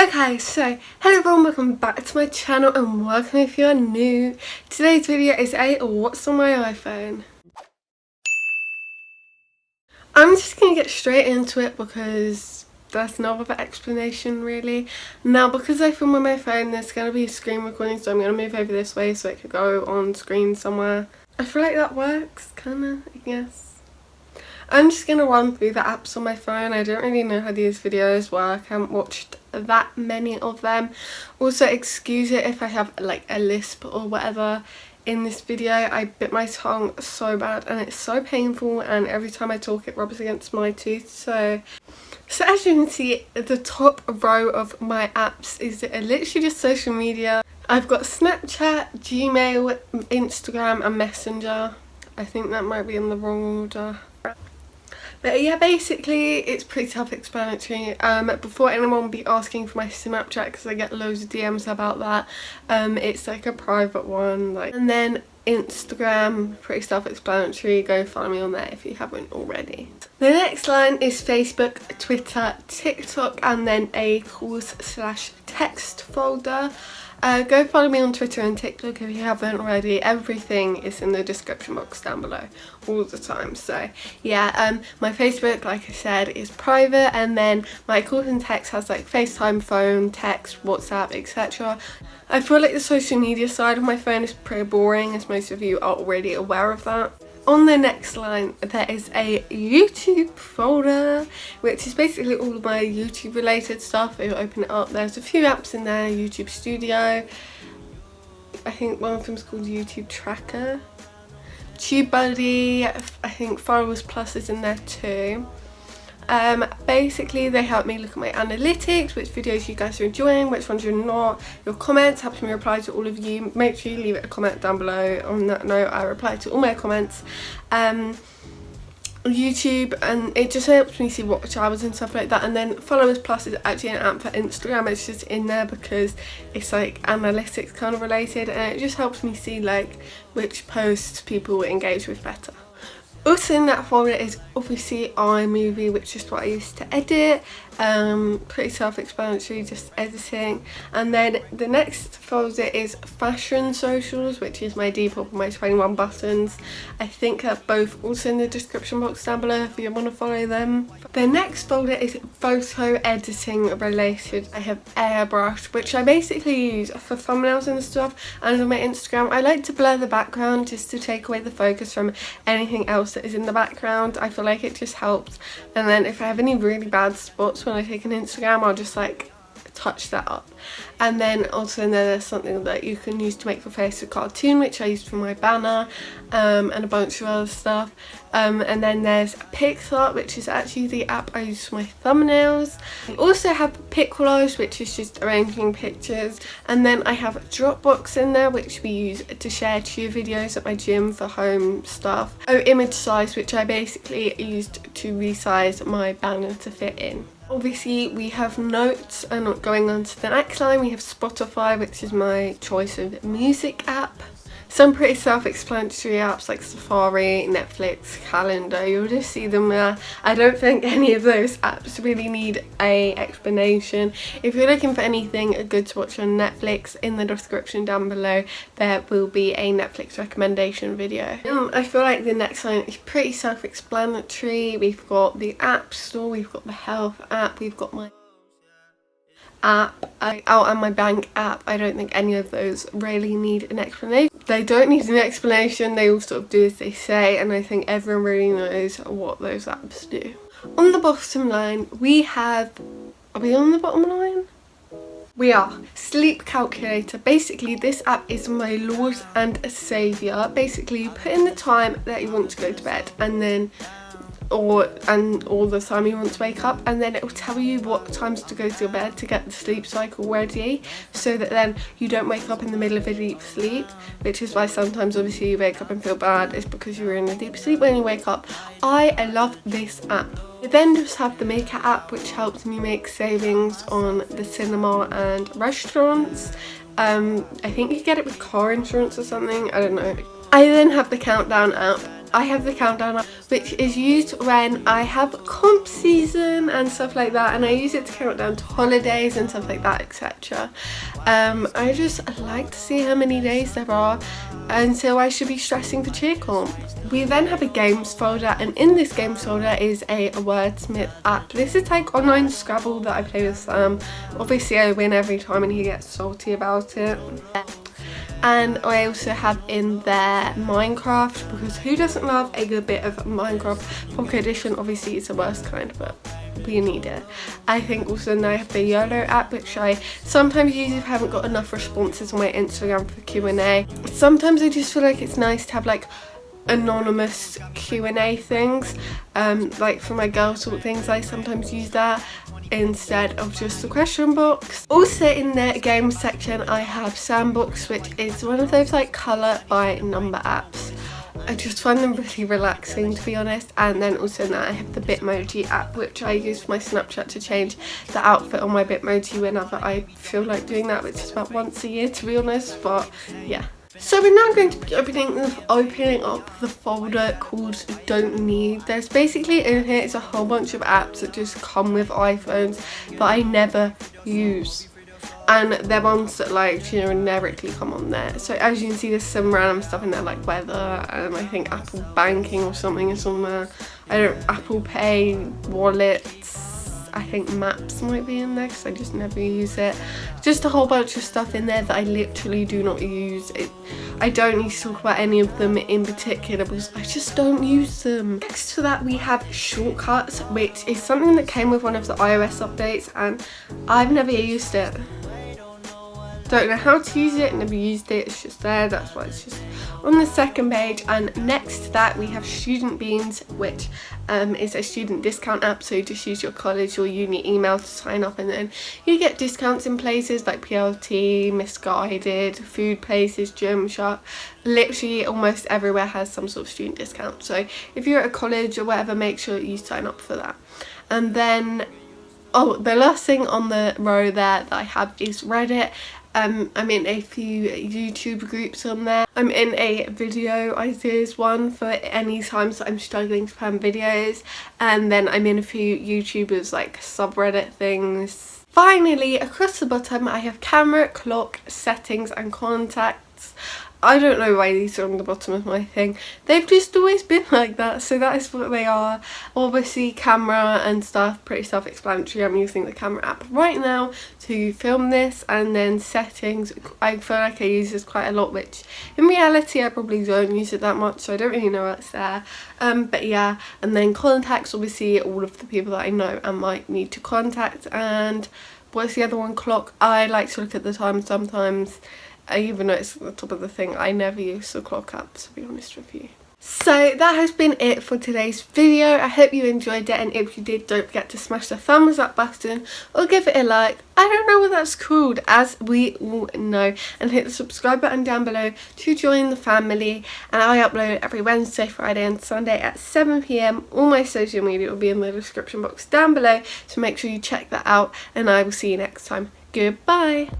Okay, so hello everyone, welcome back to my channel and welcome if you are new. Today's video is a what's on my iPhone. I'm just going to get straight into it because there's no other explanation really. Now because I film on my phone there's going to be a screen recording, so I'm going to move over this way so it could go on screen somewhere. I feel like that works, kinda, I guess. I'm just going to run through the apps on my phone. I don't really know how these videos work. I haven't watched that many of them. Also, excuse it if I have like a lisp or whatever in this video. I bit my tongue so bad and it's so painful, and every time I talk it rubs against my tooth. So as you can see, the top row of my apps is literally just social media. I've got Snapchat, Gmail, Instagram and Messenger. I think that might be in the wrong order. But yeah, basically it's pretty self-explanatory. Before anyone be asking for my Snapchat, because I get loads of DMs about that, it's like a private one. And then Instagram, pretty self-explanatory, go follow me on there if you haven't already. The next line is Facebook, Twitter, TikTok and then a calls/text folder. Go follow me on Twitter and TikTok if you haven't already. Everything is in the description box down below all the time. So yeah, my Facebook, like I said, is private, and then my calls and text has like FaceTime, phone, text, WhatsApp, etc. I feel like the social media side of my phone is pretty boring, as most of you are already aware of that. On the next line there is a YouTube folder, which is basically all of my YouTube related stuff. If you open it up, there's a few apps in there. YouTube Studio, I think one of them is called YouTube Tracker, TubeBuddy, I think Followers Plus is in there too. Basically they help me look at my analytics, which videos you guys are enjoying, which ones you're not. Your comments helps me reply to all of you. Make sure you leave a comment down below. On that note, I reply to all my comments. YouTube, and it just helps me see watch hours and stuff like that. And then Followers Plus is actually an app for Instagram. It's just in there because it's like analytics kind of related, and it just helps me see like which posts people engage with better. Also in that folder is obviously iMovie, which is what I used to edit. Pretty self-explanatory, just editing. And then the next folder is Fashion Socials, which is my Depop and my 21 buttons. I think they're both also in the description box down below if you want to follow them. The next folder is photo editing related. I have Airbrush, which I basically use for thumbnails and stuff, and on my Instagram I like to blur the background just to take away the focus from anything else that is in the background. I feel like it just helps. And then if I have any really bad spots when I take an Instagram, I'll just like touch that up. And then also in there there's something that you can use to make your face a cartoon, which I used for my banner, and a bunch of other stuff. And then there's PicArt, which is actually the app I use for my thumbnails. I also have Pickcollage, which is just arranging pictures. And then I have Dropbox in there, which we use to share cheer videos at my gym for home stuff. Oh, Image Size, which I basically used to resize my banner to fit in. Obviously we have Notes, and going on to the next line we have Spotify, which is my choice of music app. Some pretty self-explanatory apps like Safari, Netflix, Calendar, you'll just see them there. I don't think any of those apps really need a explanation. If you're looking for anything good to watch on Netflix, in the description down below there will be a Netflix recommendation video. I feel like the next line is pretty self-explanatory. We've got the App Store, we've got the Health app, we've got my app, and my bank app. I don't think any of those really need an explanation. They don't need an explanation, they all sort of do as they say, and I think everyone really knows what those apps do. On the bottom line we have, are we on the bottom line? We are. Sleep Calculator. Basically this app is my lord and saviour. Basically you put in the time that you want to go to bed, and then all the time you want to wake up, and then it will tell you what times to go to bed to get the sleep cycle ready, so that then you don't wake up in the middle of a deep sleep, which is why sometimes obviously you wake up and feel bad. It's because you were in a deep sleep when you wake up. I love this app. I then just have the Maker app, which helps me make savings on the cinema and restaurants. I think you get it with car insurance or something, I don't know. I then have the Countdown app, I have the countdown app, which is used when I have comp season and stuff like that, and I use it to count down to holidays and stuff like that, etc. I just like to see how many days there are, and so I should be stressing for cheer comp. We then have a games folder, and in this games folder is a wordsmith app. This is like online Scrabble that I play with Sam. Obviously I win every time and he gets salty about it. And I also have in there Minecraft, because who doesn't love a good bit of Minecraft? Pocket Edition, obviously it's the worst kind, but we need it. I think also now I have the YOLO app, which I sometimes use if I haven't got enough responses on my Instagram for Q&A. Sometimes I just feel like it's nice to have like anonymous Q&A things, like for my girl talk things. I sometimes use that instead of just the question box. Also in the games section I have Sandbox, which is one of those like colour by number apps. I just find them really relaxing, to be honest. And then also now I have the Bitmoji app, which I use for my Snapchat to change the outfit on my Bitmoji whenever I feel like doing that, which is about once a year, to be honest. But yeah. So we're now going to be opening up the folder called Don't Need. There's basically in here it's a whole bunch of apps that just come with iPhones that I never use. And they're ones that like generically come on there. So as you can see, there's some random stuff in there like weather, and I think Apple Banking or something is on there. Apple Pay, wallets. I think Maps might be in there because I just never use it. Just a whole bunch of stuff in there that I literally do not use. I don't need to talk about any of them in particular because I just don't use them. Next to that we have Shortcuts, which is something that came with one of the iOS updates, and I've never used it. Don't know how to use it, never used it, it's just there, that's why it's just on the second page. And next to that we have Student Beans, which is a student discount app. So you just use your college or uni email to sign up, and then you get discounts in places like PLT, Misguided, food places, Gymshark. Literally almost everywhere has some sort of student discount. So if you're at a college or whatever, make sure you sign up for that. And then, oh, the last thing on the row there that I have is Reddit. I'm in a few YouTube groups on there. I'm in a video ideas one for any times that I'm struggling to plan videos, and then I'm in a few YouTubers like subreddit things. Finally, across the bottom I have camera, clock, settings and contacts. I don't know why these are on the bottom of my thing. They've just always been like that, so that is what they are. Obviously camera and stuff, pretty self-explanatory. I'm using the camera app right now to film this, and then settings, I feel like I use this quite a lot, which in reality I probably don't use it that much, so I don't really know what's there. But yeah, and then contacts, obviously all of the people that I know and might need to contact. And what's the other one? Clock. I like to look at the time sometimes. Even though it's at the top of the thing, I never use the clock app, to be honest with you. So that has been it for today's video. I hope you enjoyed it, and if you did, don't forget to smash the thumbs up button or give it a like. I don't know what that's called, as we all know, and hit the subscribe button down below to join the family. And I upload every Wednesday, Friday and Sunday at 7 PM. All my social media will be in the description box down below, so make sure you check that out, and I will see you next time. Goodbye.